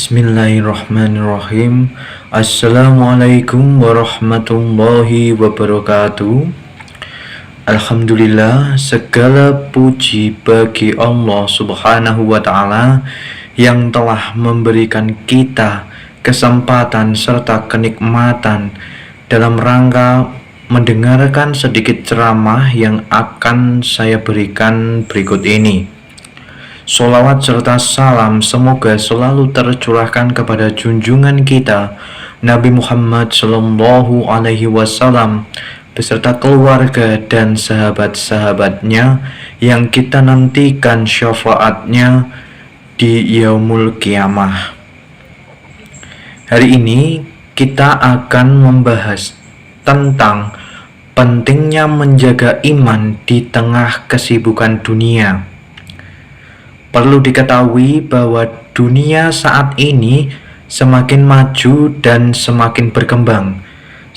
Bismillahirrahmanirrahim. Assalamualaikum warahmatullahi wabarakatuh. Alhamdulillah, segala puji bagi Allah Subhanahu wa Ta'ala yang telah memberikan kita kesempatan serta kenikmatan dalam rangka mendengarkan sedikit ceramah yang akan saya berikan berikut ini. Sholawat serta salam semoga selalu tercurahkan kepada junjungan kita Nabi Muhammad Sallallahu Alaihi Wasallam beserta keluarga dan sahabat-sahabatnya yang kita nantikan syafaatnya di yaumul kiamah. Hari ini kita akan membahas tentang pentingnya menjaga iman di tengah kesibukan dunia. Perlu diketahui bahwa dunia saat ini semakin maju dan semakin berkembang,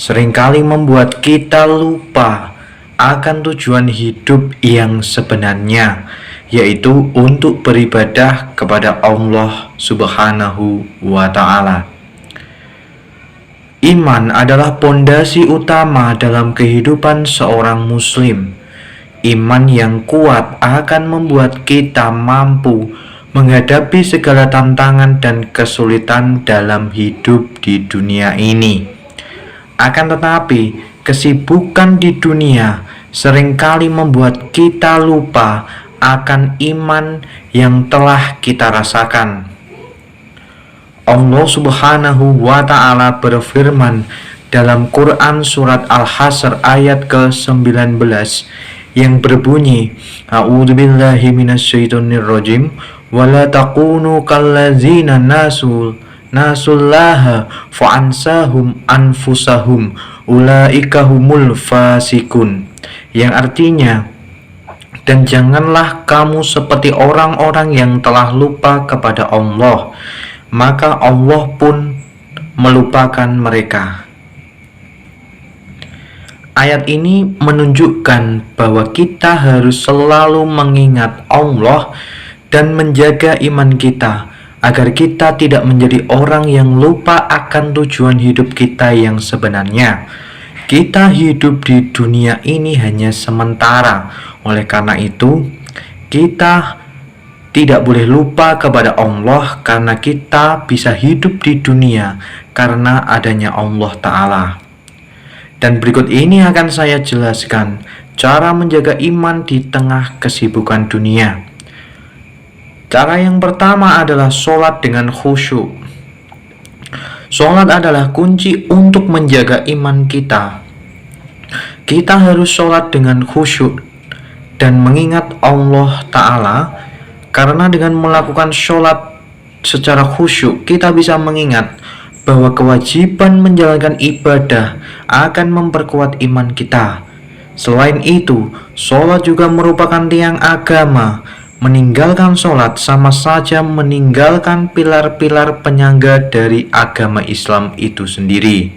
seringkali membuat kita lupa akan tujuan hidup yang sebenarnya, yaitu untuk beribadah kepada Allah Subhanahu wa Ta'ala. Iman adalah pondasi utama dalam kehidupan seorang muslim. Iman yang kuat akan membuat kita mampu menghadapi segala tantangan dan kesulitan dalam hidup di dunia ini. Akan tetapi, kesibukan di dunia seringkali membuat kita lupa akan iman yang telah kita rasakan. Allah Subhanahu wa Ta'ala berfirman dalam Quran surat Al-Hasr ayat ke-19 yang berbunyi, A'udzubillahi minasyaitonirrajim, wala takunu kallazina nasullaha fa'ansahum anfusahum ulaika humul fasikun, yang artinya, dan janganlah kamu seperti orang-orang yang telah lupa kepada Allah, maka Allah pun melupakan mereka. Ayat ini menunjukkan bahwa kita harus selalu mengingat Allah dan menjaga iman kita agar kita tidak menjadi orang yang lupa akan tujuan hidup kita yang sebenarnya. Kita hidup di dunia ini hanya sementara. Oleh karena itu, kita tidak boleh lupa kepada Allah karena kita bisa hidup di dunia karena adanya Allah Ta'ala. Dan berikut ini akan saya jelaskan cara menjaga iman di tengah kesibukan dunia. Cara yang pertama adalah sholat dengan khusyuk. Sholat adalah kunci untuk menjaga iman kita. Kita harus sholat dengan khusyuk dan mengingat Allah Ta'ala, karena dengan melakukan sholat secara khusyuk kita bisa mengingat bahwa kewajiban menjalankan ibadah akan memperkuat iman kita. Selain itu, sholat juga merupakan tiang agama. Meninggalkan sholat sama saja meninggalkan pilar-pilar penyangga dari agama Islam itu sendiri.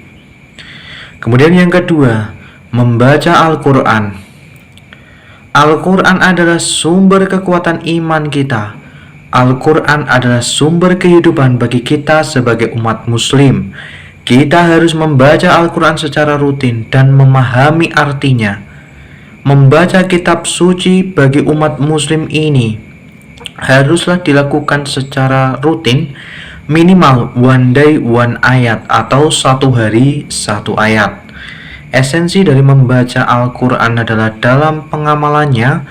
Kemudian yang kedua, membaca Al-Quran. Al-Quran adalah sumber kekuatan iman kita. Al-Quran adalah sumber kehidupan bagi kita sebagai umat muslim. Kita harus membaca Al-Quran secara rutin dan memahami artinya. Membaca kitab suci bagi umat muslim ini haruslah dilakukan secara rutin, minimal one day one ayat atau satu hari satu ayat. Esensi dari membaca Al-Quran adalah dalam pengamalannya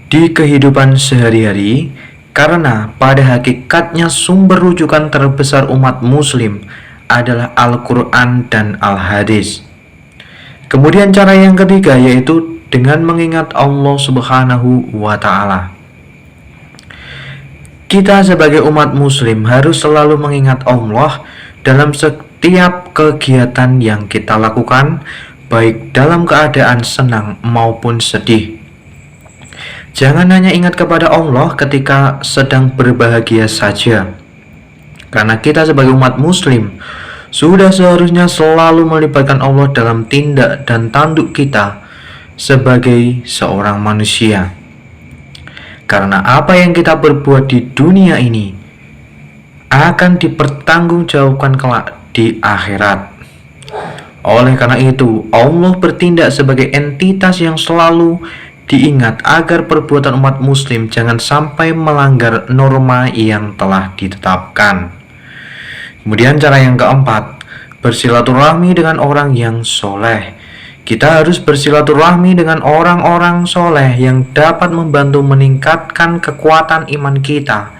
di kehidupan sehari-hari, karena pada hakikatnya sumber rujukan terbesar umat muslim adalah Al-Quran dan Al-Hadis. Kemudian cara yang ketiga yaitu dengan mengingat Allah Subhanahu wa Ta'ala. Kita sebagai umat muslim harus selalu mengingat Allah dalam setiap kegiatan yang kita lakukan, baik dalam keadaan senang maupun sedih. Jangan hanya ingat kepada Allah ketika sedang berbahagia saja, karena kita sebagai umat muslim sudah seharusnya selalu melibatkan Allah dalam tindak dan tanduk kita sebagai seorang manusia. Karena apa yang kita perbuat di dunia ini akan dipertanggungjawabkan kelak di akhirat. Oleh karena itu, Allah bertindak sebagai entitas yang selalu diingat agar perbuatan umat muslim jangan sampai melanggar norma yang telah ditetapkan. Kemudian cara yang keempat, bersilaturahmi dengan orang yang soleh. Kita harus bersilaturahmi dengan orang-orang soleh yang dapat membantu meningkatkan kekuatan iman kita.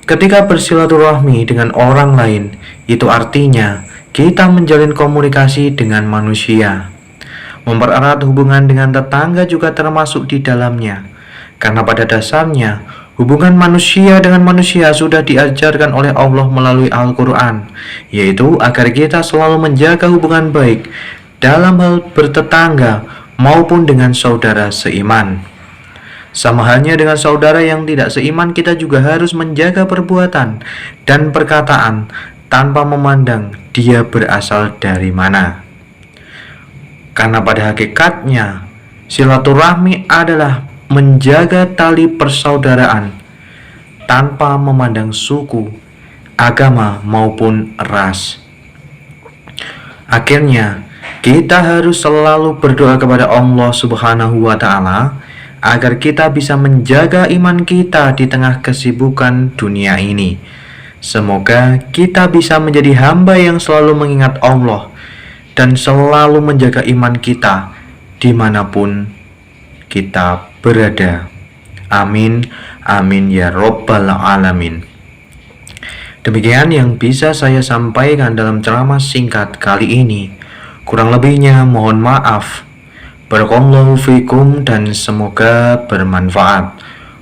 Ketika bersilaturahmi dengan orang lain, itu artinya kita menjalin komunikasi dengan manusia. Mempererat hubungan dengan tetangga juga termasuk di dalamnya. Karena pada dasarnya, hubungan manusia dengan manusia sudah diajarkan oleh Allah melalui Al-Quran, yaitu agar kita selalu menjaga hubungan baik dalam hal bertetangga maupun dengan saudara seiman. Sama halnya dengan saudara yang tidak seiman, kita juga harus menjaga perbuatan dan perkataan tanpa memandang dia berasal dari mana. Karena pada hakikatnya, silaturahmi adalah menjaga tali persaudaraan tanpa memandang suku, agama, maupun ras. Akhirnya, kita harus selalu berdoa kepada Allah Subhanahu wa Ta'ala agar kita bisa menjaga iman kita di tengah kesibukan dunia ini. Semoga kita bisa menjadi hamba yang selalu mengingat Allah dan selalu menjaga iman kita dimanapun kita berada. Amin, amin ya Rabbal Alamin. Demikian yang bisa saya sampaikan dalam ceramah singkat kali ini. Kurang lebihnya mohon maaf. Barakallahu fikum dan semoga bermanfaat.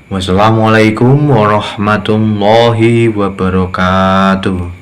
Wassalamualaikum warahmatullahi wabarakatuh.